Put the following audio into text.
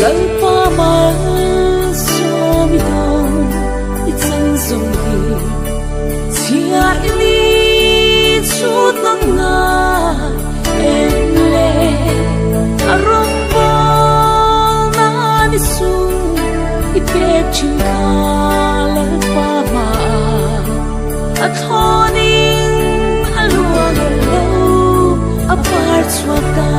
lalpa mal somi dong ichang zong hi chia ini chút nang na em le arong bol na ni su ipek chin ka lalpa ma athoning alua lo apart swata